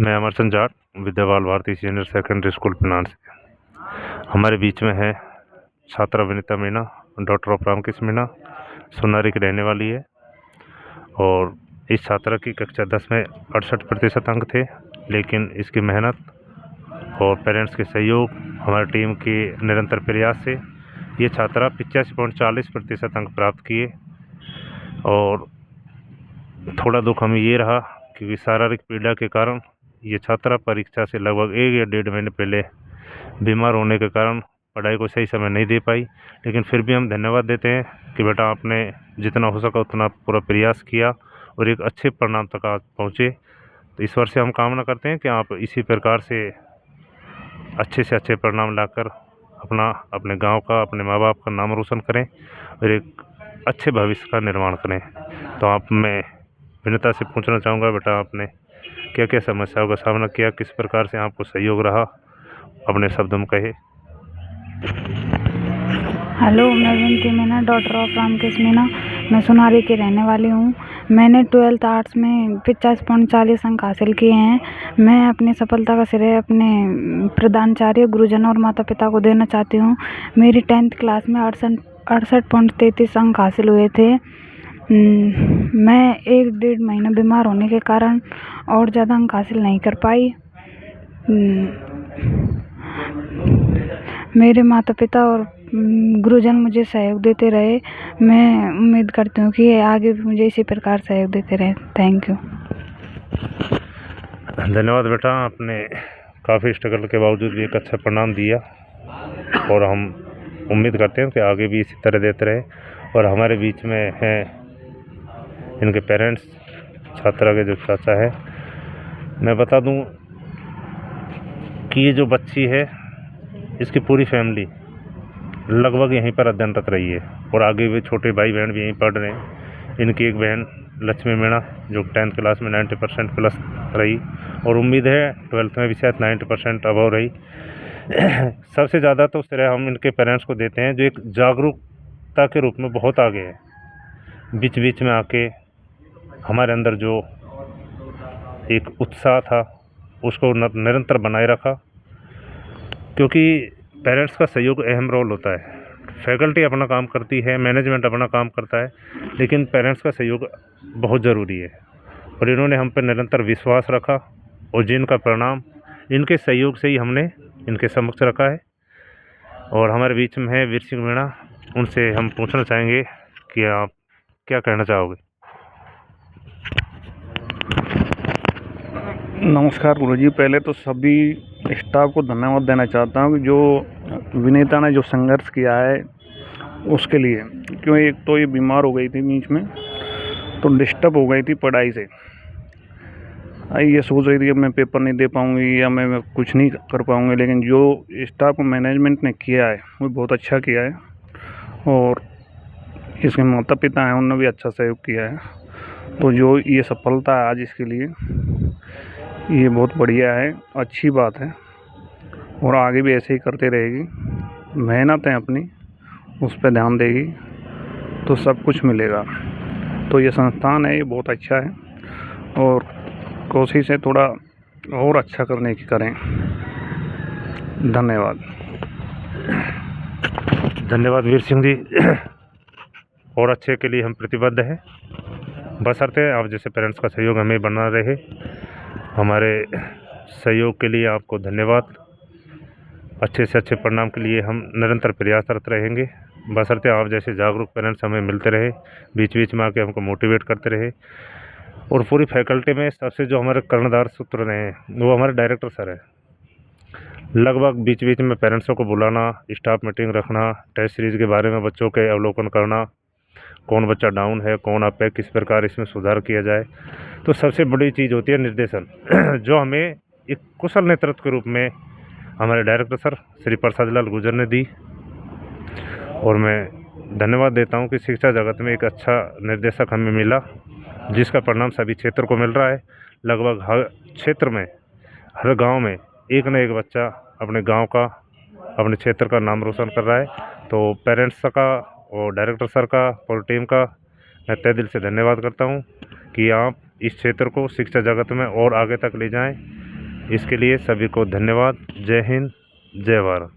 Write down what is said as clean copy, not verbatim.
मैं Amarchand Jat, Vidyabal Bharati senior secondary school Pinan से। हमारे बीच में है छात्रा विनीता मीणा, डॉटर ऑफ रामकृष्ण मीणा, सोनारी की रहने वाली है। और इस छात्रा की कक्षा 10 में 68% अंक थे, लेकिन इसकी मेहनत और पेरेंट्स के सहयोग, हमारी टीम के निरंतर प्रयास से ये छात्रा 85.40% अंक प्राप्त किए। और थोड़ा दुख हमें ये रहा कि शारीरिक पीड़ा के कारण ये छात्रा परीक्षा से लगभग 1 या 1.5 महीने पहले बीमार होने के कारण पढ़ाई को सही समय नहीं दे पाई। लेकिन फिर भी हम धन्यवाद देते हैं कि बेटा आपने जितना हो सका उतना पूरा प्रयास किया और एक अच्छे परिणाम तक आप पहुँचे। तो ईश्वर से हम कामना करते हैं कि आप इसी प्रकार से अच्छे परिणाम लाकर अपने गांव का, अपने माँ बाप का नाम रोशन करें और एक अच्छे भविष्य का निर्माण करें। तो आप मैं विनीता से पूछना चाहूँगा, बेटा आपने क्या क्या समस्याओं का सामना किया, किस प्रकार से आपको सहयोग रहा, अपने शब्दों में कहे। हेलो, मैं विनीता मीणा, डॉटर ऑफ रामकृष्ण मीणा। मैं सोनारी की रहने वाली हूँ। मैंने 12th आर्ट्स में 50.40 अंक हासिल किए हैं। मैं अपनी सफलता का श्रेय अपने प्रधानाचार्य, गुरुजनों और माता पिता को देना चाहती हूँ। मेरी 10th क्लास में 68.33 अंक हासिल हुए थे। मैं 1-1.5 महीना बीमार होने के कारण और ज़्यादा अंक हासिल नहीं कर पाई। मेरे माता पिता और गुरुजन मुझे सहयोग देते रहे। मैं उम्मीद करती हूँ कि आगे भी मुझे इसी प्रकार सहयोग देते रहे। Thank you. धन्यवाद बेटा, आपने काफ़ी स्ट्रगल के बावजूद भी एक अच्छा परिणाम दिया और हम उम्मीद करते हैं कि आगे भी इसी तरह देते रहे। और हमारे बीच में हैं इनके पेरेंट्स, छात्रा के जो चाचा है। मैं बता दूं कि ये जो बच्ची है, इसकी पूरी फैमिली लगभग यहीं पर अध्ययनरत रही है और आगे भी छोटे भाई बहन भी यहीं पढ़ रहे हैं। इनकी एक बहन लक्ष्मी मीणा जो 10th क्लास में 90% प्लस रही और उम्मीद है 12th में भी शायद 90% अबव रही। सबसे ज़्यादा तो श्रेय हम इनके पेरेंट्स को देते हैं, जो एक जागरूकता के रूप में बहुत आगे है। बीच बीच में आके हमारे अंदर जो एक उत्साह था उसको निरंतर बनाए रखा, क्योंकि पेरेंट्स का सहयोग अहम रोल होता है। फैकल्टी अपना काम करती है, मैनेजमेंट अपना काम करता है, लेकिन पेरेंट्स का सहयोग बहुत ज़रूरी है। और इन्होंने हम पर निरंतर विश्वास रखा और जिनका परिणाम इनके सहयोग से ही हमने इनके समक्ष रखा है। और हमारे बीच में है वीर सिंह मीणा, उनसे हम पूछना चाहेंगे कि आप क्या कहना चाहोगे। नमस्कार गुरुजी, पहले तो सभी स्टाफ को धन्यवाद देना चाहता हूँ कि जो विनीता ने जो संघर्ष किया है उसके लिए। क्यों, एक तो ये बीमार हो गई थी बीच में, तो डिस्टर्ब हो गई थी पढ़ाई से। ये सोच रही थी कि मैं पेपर नहीं दे पाऊँगी या मैं कुछ नहीं कर पाऊँगी, लेकिन जो स्टाफ मैनेजमेंट ने किया है वो बहुत अच्छा किया है और इसके माता पिता हैं उन्होंने भी अच्छा सहयोग किया है। तो जो ये सफलता है आज इसके लिए, ये बहुत बढ़िया है, अच्छी बात है और आगे भी ऐसे ही करते रहेगी। मेहनत है अपनी, उस पर ध्यान देगी तो सब कुछ मिलेगा। तो ये संस्थान है, ये बहुत अच्छा है और कोशिश है थोड़ा और अच्छा करने की करें। धन्यवाद। धन्यवाद वीर सिंह जी। और अच्छे के लिए हम प्रतिबद्ध हैं, बशर्ते आप जैसे पेरेंट्स का सहयोग हमें बना रहे। हमारे सहयोग के लिए आपको धन्यवाद। अच्छे से अच्छे परिणाम के लिए हम निरंतर प्रयासरत रहेंगे, बशर्ते आप जैसे जागरूक पेरेंट्स हमें मिलते रहे, बीच बीच में आके हमको मोटिवेट करते रहे। और पूरी फैकल्टी में सबसे जो हमारे कर्णधार सूत्र रहे हैं वो हमारे डायरेक्टर सर हैं। लगभग बीच बीच में पेरेंट्सों को बुलाना, स्टाफ मीटिंग रखना, टेस्ट सीरीज़ के बारे में बच्चों के अवलोकन करना, कौन बच्चा डाउन है, कौन अप है, किस प्रकार इसमें सुधार किया जाए। तो सबसे बड़ी चीज़ होती है निर्देशन, जो हमें एक कुशल नेतृत्व के रूप में हमारे डायरेक्टर सर श्री प्रसाद लाल गुर्जर ने दी। और मैं धन्यवाद देता हूं कि शिक्षा जगत में एक अच्छा निर्देशक हमें मिला, जिसका परिणाम सभी क्षेत्र को मिल रहा है। लगभग हर क्षेत्र में, हर गांव में एक न एक बच्चा अपने गांव का, अपने क्षेत्र का नाम रोशन कर रहा है। तो पेरेंट्स का और डायरेक्टर सर का और टीम का मैं तहे दिल से धन्यवाद करता हूं कि आप इस क्षेत्र को शिक्षा जगत में और आगे तक ले जाएं इसके लिए सभी को धन्यवाद। जय हिंद, जय भारत।